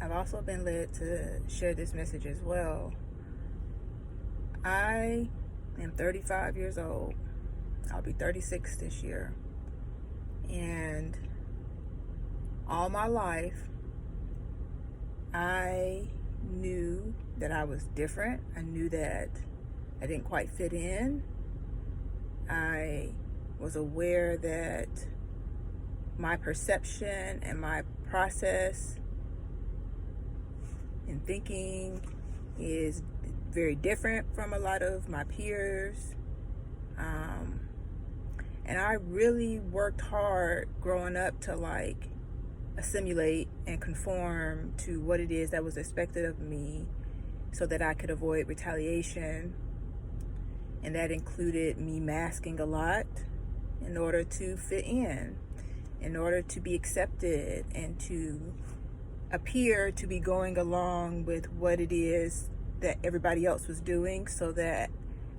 I've also been led to share this message as well. I am 35 years old. I'll be 36 this year. And all my life, I knew that I was different. I knew that I didn't quite fit in. I was aware that my perception and my process in thinking is very different from a lot of my peers. And I really worked hard growing up to assimilate and conform to what it is that was expected of me so that I could avoid retaliation. And that included me masking a lot in order to fit in order to be accepted, and to appear to be going along with what it is that everybody else was doing so that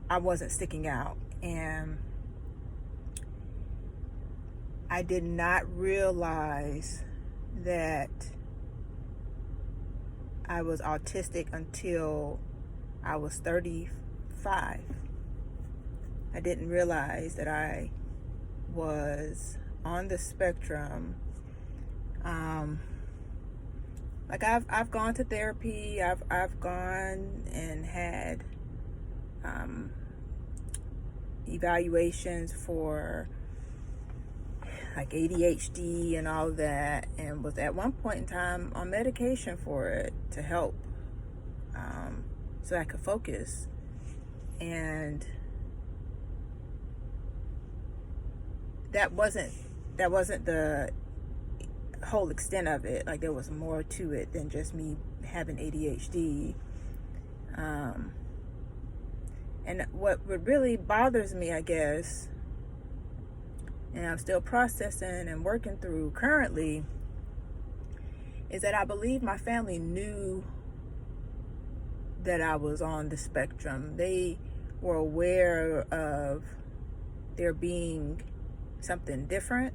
I wasn't sticking out. And I did not realize that I was autistic until I was 35. I didn't realize that I was on the spectrum. I've gone to therapy. I've gone and had evaluations for ADHD and all of that, and was at one point in time on medication for it to help, so I could focus. And that wasn't the whole extent of it. There was more to it than just me having ADHD. And what really bothers me, I guess, and I'm still processing and working through currently, is that I believe my family knew that I was on the spectrum. They were aware of there being something different,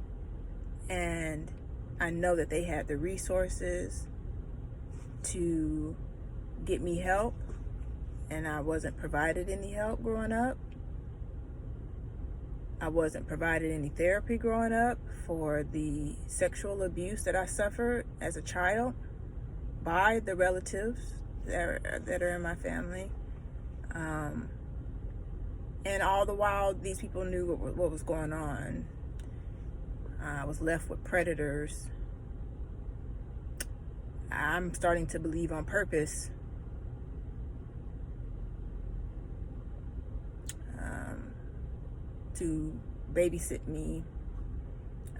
and I know that they had the resources to get me help, and I wasn't provided any help growing up. I wasn't provided any therapy growing up for the sexual abuse that I suffered as a child by the relatives that are in my family. And all the while, these people knew what was going on. I was left with predators. I'm starting to believe on purpose. To babysit me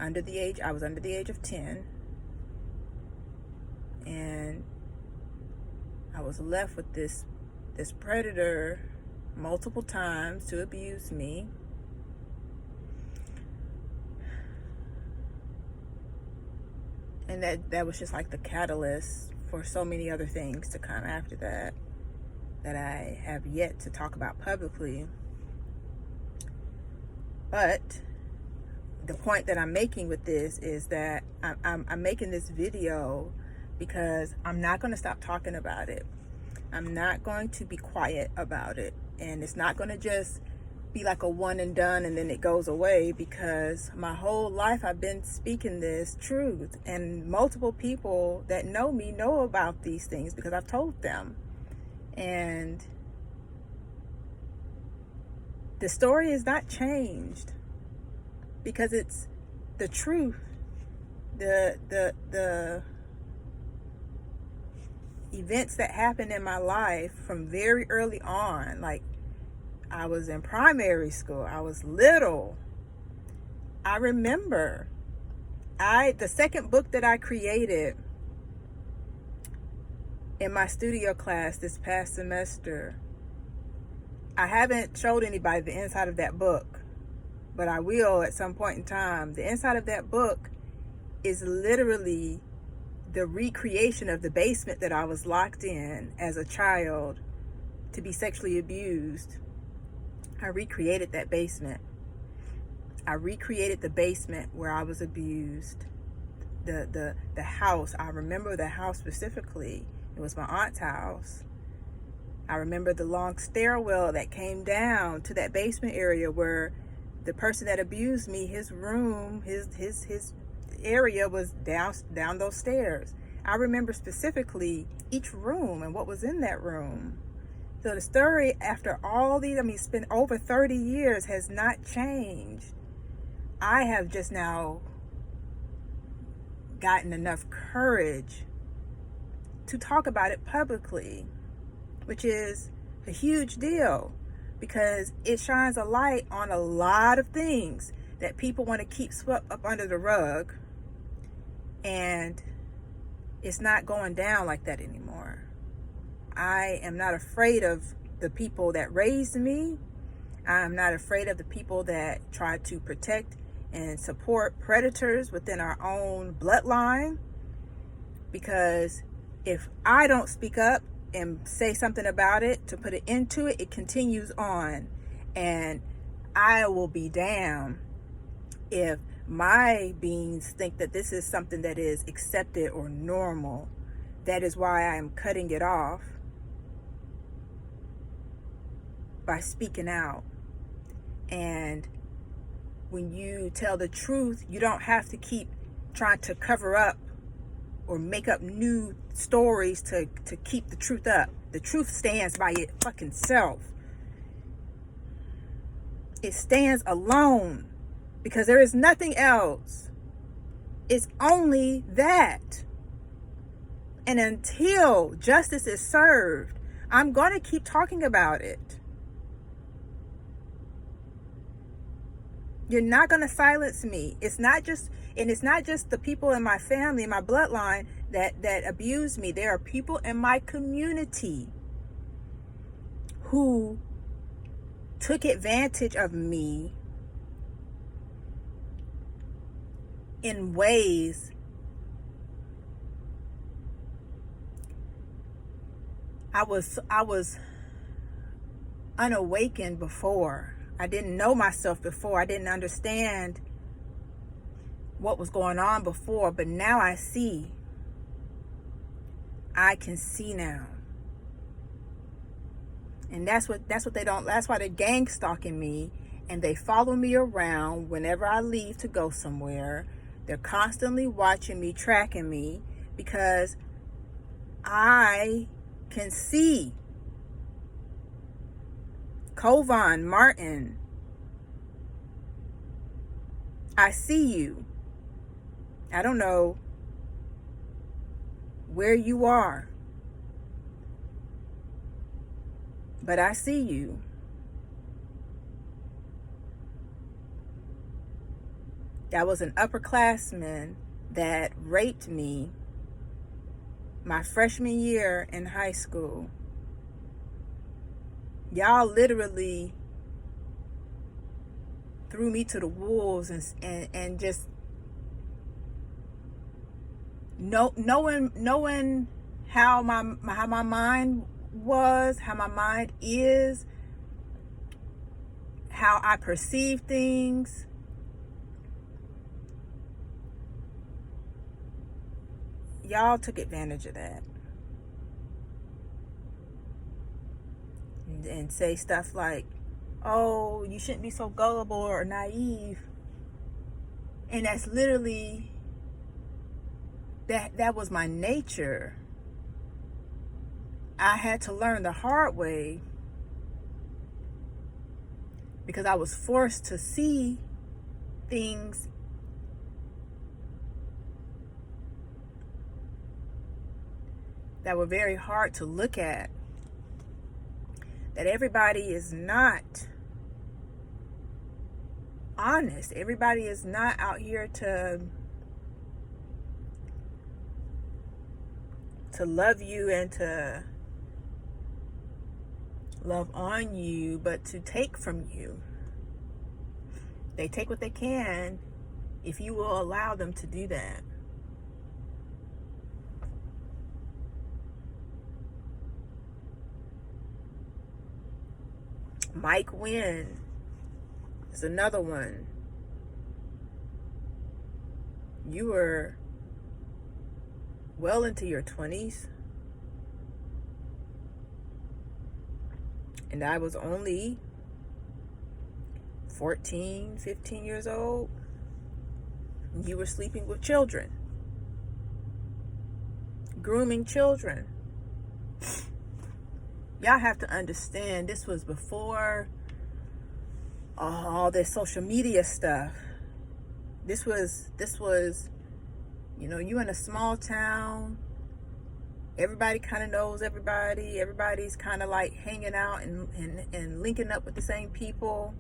I was under the age of 10, and I was left with this predator multiple times to abuse me. And that was just the catalyst for so many other things to come after that I have yet to talk about publicly. But the point that I'm making with this is that I'm making this video because I'm not going to stop talking about it. I'm not going to be quiet about it. And it's not going to just be like a one and done and then it goes away, because my whole life I've been speaking this truth, and multiple people that know me know about these things because I've told them. And the story is not changed because it's the truth. The events that happened in my life from very early on, I was in primary school, I was little. I remember the second book that I created in my studio class this past semester, I haven't showed anybody the inside of that book, but I will at some point in time. The inside of that book is literally the recreation of the basement that I was locked in as a child to be sexually abused. I recreated that basement. I recreated the basement where I was abused. the house. I remember the house specifically. It was my aunt's house. I remember the long stairwell that came down to that basement area where the person that abused me, his room, his area was down those stairs. I remember specifically each room and what was in that room. So the story, after all these, it's been over 30 years, has not changed. I have just now gotten enough courage to talk about it publicly, which is a huge deal because it shines a light on a lot of things that people want to keep swept up under the rug, and it's not going down like that anymore. I am not afraid of the people that raised me. I'm not afraid of the people that try to protect and support predators within our own bloodline, because if I don't speak up and say something about it to put it into it, it continues on, and I will be damned if my beings think that this is something that is accepted or normal. That is why I am cutting it off by speaking out. And when you tell the truth, you don't have to keep trying to cover up or make up new stories to keep the truth up. The truth stands by its fucking self. It stands alone because there is nothing else. It's only that. And until justice is served, I'm going to keep talking about it. You're not going to silence me. It's not just the people in my family, my bloodline that abuse me. There are people in my community who took advantage of me in ways I was unawakened before. I didn't know myself before. I didn't understand what was going on before, but now I see. I can see now. And that's why they're gang stalking me, and they follow me around whenever I leave to go somewhere. They're constantly watching me, tracking me, because I can see. Kovan Martin, I see you. I don't know where you are, but I see you. That was an upperclassman that raped me my freshman year in high school. Y'all literally threw me to the wolves and just knowing how my mind was, how my mind is, how I perceive things. Y'all took advantage of that. And say stuff like, oh, you shouldn't be so gullible or naive. And that's literally, that was my nature. I had to learn the hard way because I was forced to see things that were very hard to look at. That everybody is not honest. Everybody is not out here to love you and to love on you, but to take from you. They take what they can if you will allow them to do that. Mike Wynn is another one. You were well into your 20s. And I was only 14, 15 years old. You were sleeping with children, grooming children. Y'all have to understand, this was before all this social media stuff. This was, you in a small town. Everybody kind of knows everybody. Everybody's kind of like hanging out and linking up with the same people.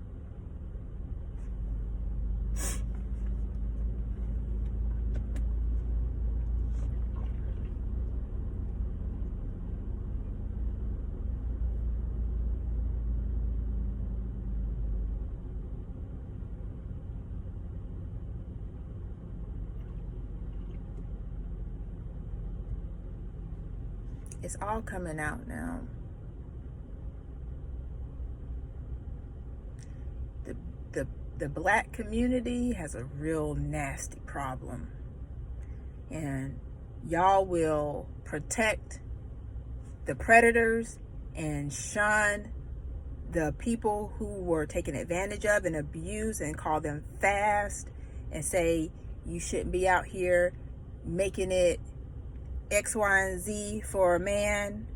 It's all coming out now. The black community has a real nasty problem. And y'all will protect the predators and shun the people who were taken advantage of and abused, and call them fast and say you shouldn't be out here making it X, Y, and Z for a man.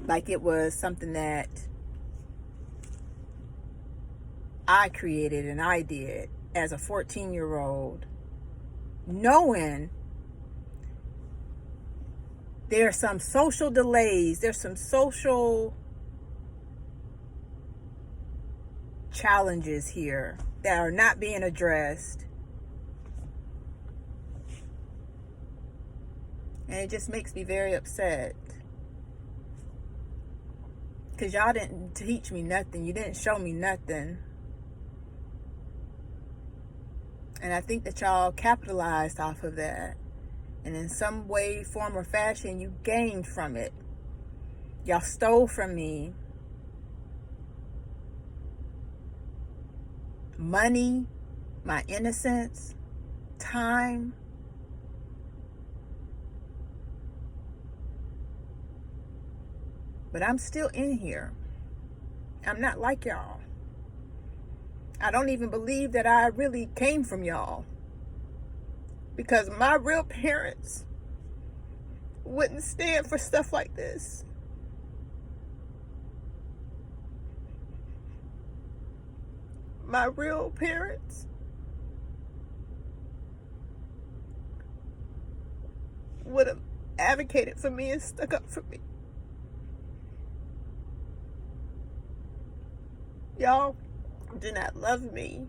Like it was something that I created and I did as a 14-year-old, knowing there's some social delays, there's some social challenges here that are not being addressed. And it just makes me very upset. Because y'all didn't teach me nothing. You didn't show me nothing. And I think that y'all capitalized off of that. And in some way, form, or fashion, you gained from it. Y'all stole from me money, my innocence, time. But I'm still in here. I'm not like y'all. I don't even believe that I really came from y'all. Because my real parents wouldn't stand for stuff like this. My real parents would have advocated for me and stuck up for me. Y'all do not love me.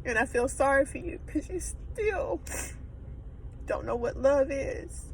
And I feel sorry for you because you still don't know what love is.